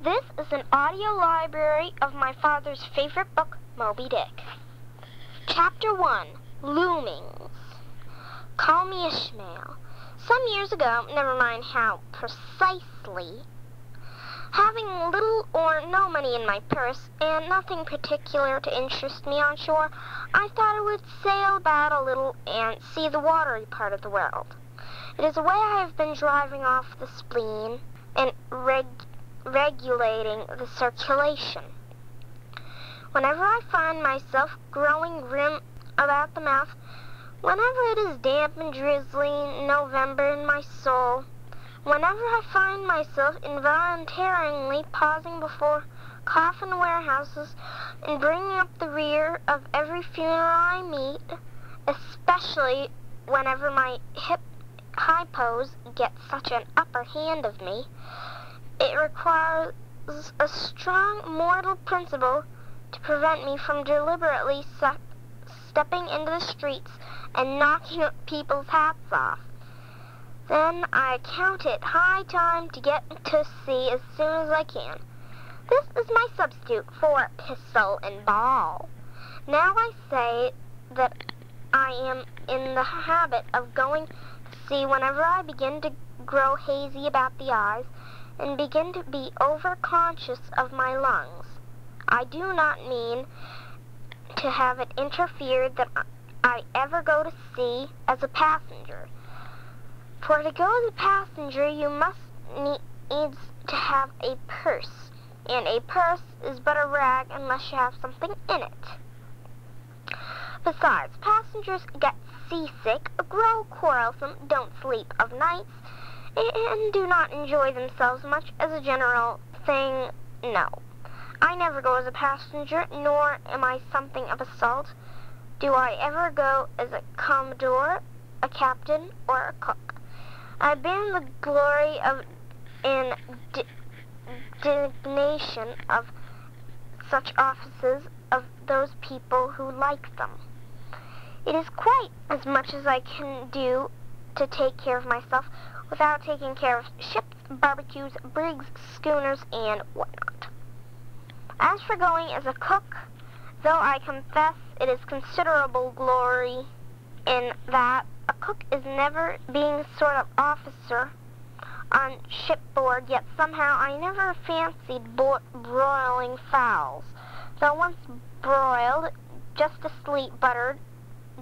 This is an audio library of my father's favorite book, Moby Dick. Chapter 1, Loomings. Call me Ishmael. Some years ago, never mind how precisely, having little or no money in my purse and nothing particular to interest me on shore, I thought I would sail about a little and see the watery part of the world. It is a way I have been driving off the spleen and regulating the circulation. Whenever I find myself growing grim about the mouth, whenever it is damp and drizzly November in my soul, whenever I find myself involuntarily pausing before coffin warehouses and bringing up the rear of every funeral I meet, especially whenever my hip hypos get such an upper hand of me, it requires a strong mortal principle to prevent me from deliberately stepping into the streets and knocking people's hats off. Then I count it high time to get to sea as soon as I can. This is my substitute for pistol and ball. Now I say that I am in the habit of going to sea whenever I begin to grow hazy about the eyes and begin to be overconscious of my lungs. I do not mean to have it interfered that I ever go to sea as a passenger. For to go as a passenger, you must needs to have a purse, and a purse is but a rag unless you have something in it. Besides, passengers get seasick, grow quarrelsome, don't sleep of nights, and do not enjoy themselves much as a general thing. No, I never go as a passenger, nor am I something of a salt. Do I ever go as a commodore, a captain, or a cook? I bear the glory of and designation of such offices of those people who like them. It is quite as much as I can do to take care of myself without taking care of ships, barbecues, brigs, schooners, and whatnot. As for going as a cook, though I confess it is considerable glory in that a cook is never being a sort of officer on shipboard, yet somehow I never fancied broiling fowls. Though once broiled, just asleep, buttered,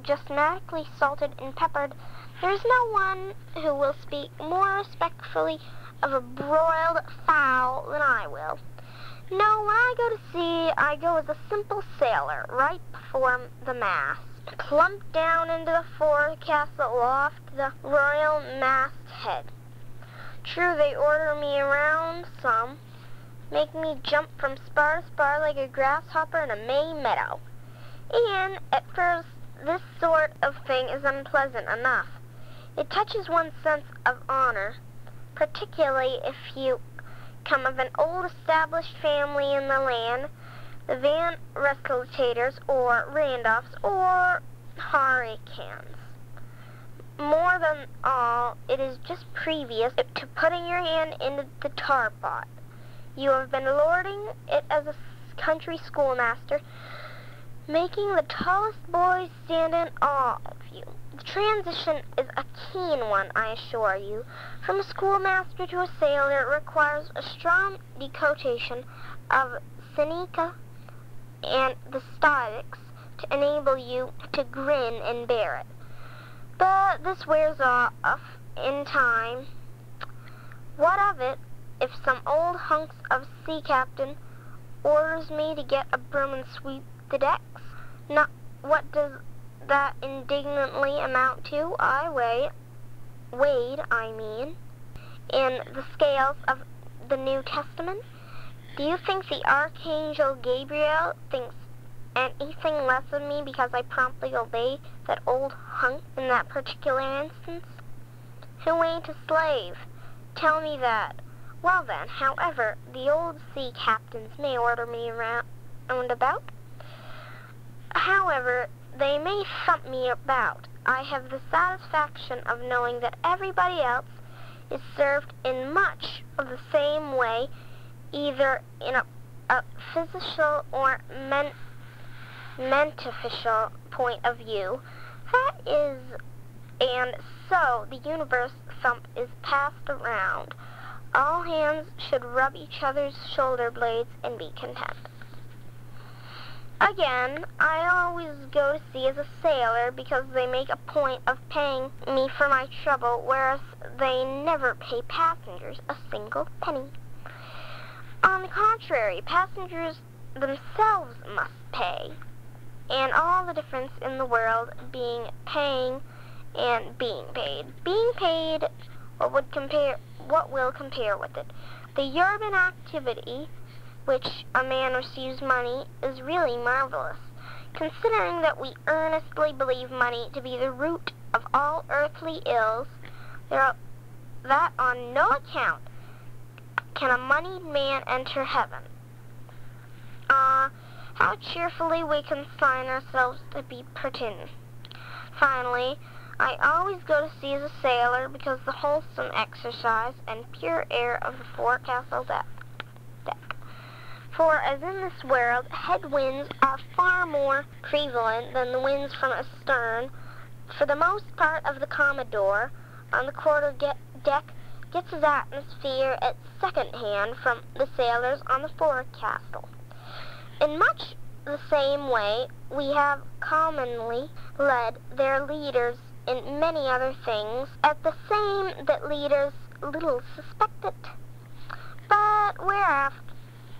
just magically salted and peppered, there is no one who will speak more respectfully of a broiled fowl than I will. No, when I go to sea, I go as a simple sailor, right before the mast, plump down into the forecastle aloft the royal masthead. True, they order me around some, make me jump from spar to spar like a grasshopper in a May meadow. And, at first, this sort of thing is unpleasant enough. It touches one's sense of honor, particularly if you come of an old established family in the land, the Van Rensselaers or Randolphs or Harricans. More than all, it is just previous to putting your hand into the tar pot. You have been lording it as a country schoolmaster, making the tallest boys stand in awe of you. The transition is a keen one, I assure you. From a schoolmaster to a sailor, it requires a strong decotation of Seneca and the Stoics to enable you to grin and bear it. But this wears off in time. What of it if some old hunks of sea captain orders me to get a broom and sweep the decks? Not what does that indignantly amount to? I weighed, in the scales of the New Testament. Do you think the Archangel Gabriel thinks anything less of me because I promptly obey that old hunk in that particular instance? Who ain't a slave? Tell me that. Well then, however, the old sea captains may order me around about. However, they may thump me about. I have the satisfaction of knowing that everybody else is served in much of the same way either in a physical or metaphysical point of view. That is, and so the universe thump is passed around. All hands should rub each other's shoulder blades and be content. Again, I always go to sea as a sailor because they make a point of paying me for my trouble, whereas they never pay passengers a single penny. On the contrary, passengers themselves must pay, and all the difference in the world being paying and being paid. Being paid, what will compare with it? The urban activity which a man receives money is really marvelous, considering that we earnestly believe money to be the root of all earthly ills, that on no account can a moneyed man enter heaven. How cheerfully we consign ourselves to be pretend. Finally, I always go to sea as a sailor because the wholesome exercise and pure air of the forecastle deck. For as in this world, headwinds are far more prevalent than the winds from astern, for the most part of the Commodore on the quarter deck gets his atmosphere at second hand from the sailors on the forecastle. In much the same way, we have commonly led their leaders in many other things, at the same that leaders little suspected. But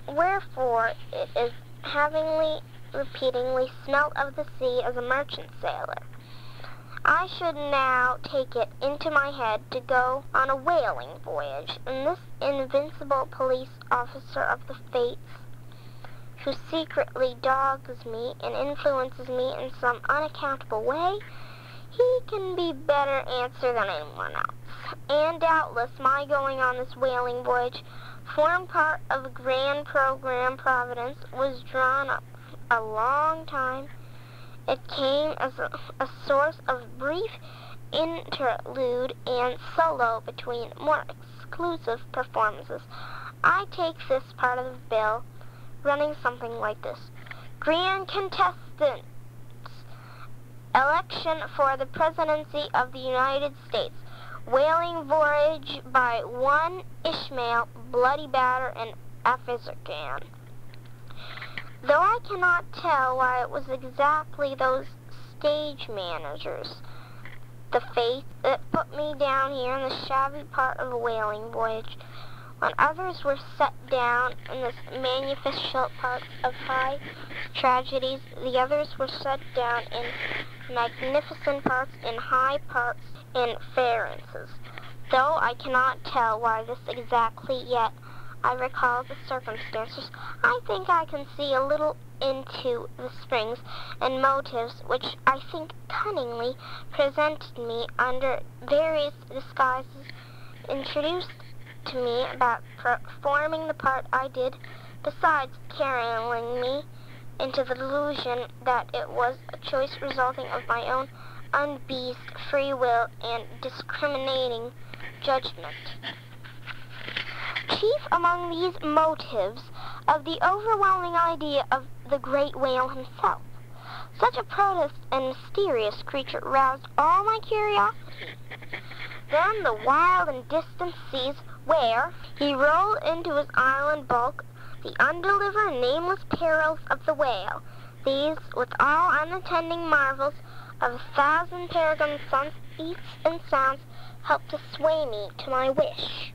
wherefore it is havingly repeatedly smelt of the sea as a merchant sailor. I should now take it into my head to go on a whaling voyage, and this invincible police officer of the fates, who secretly dogs me and influences me in some unaccountable way, he can be better answered than anyone else. And doubtless my going on this whaling voyage formed part of a grand program Providence was drawn up a long time. It came as a source of brief interlude and solo between more exclusive performances. I take this part of the bill, running something like this. Grand contestants, election for the presidency of the United States. Whaling voyage by one Ishmael, Bloody Batter, and Afghanistan. Though I cannot tell why it was exactly those stage managers, the faith, that put me down here in the shabby part of a whaling voyage, when others were set down in this magnificent part of high tragedies, the others were set down in magnificent parts, in high parts, in fairnesses. Though I cannot tell why this exactly, yet I recall the circumstances. I think I can see a little into the springs and motives which I think cunningly presented me under various disguises, introduced to me about performing the part I did, besides carrying me into the delusion that it was a choice resulting of my own unbiased free will and discriminating judgment. Chief among these motives of the overwhelming idea of the great whale himself. Such a protest and mysterious creature roused all my curiosity. Then the wild and distant seas where he rolled into his island bulk, the undelivered nameless perils of the whale. These, with all unattending marvels of 1,000 peregrine suns, eats, and sounds, helped to sway me to my wish.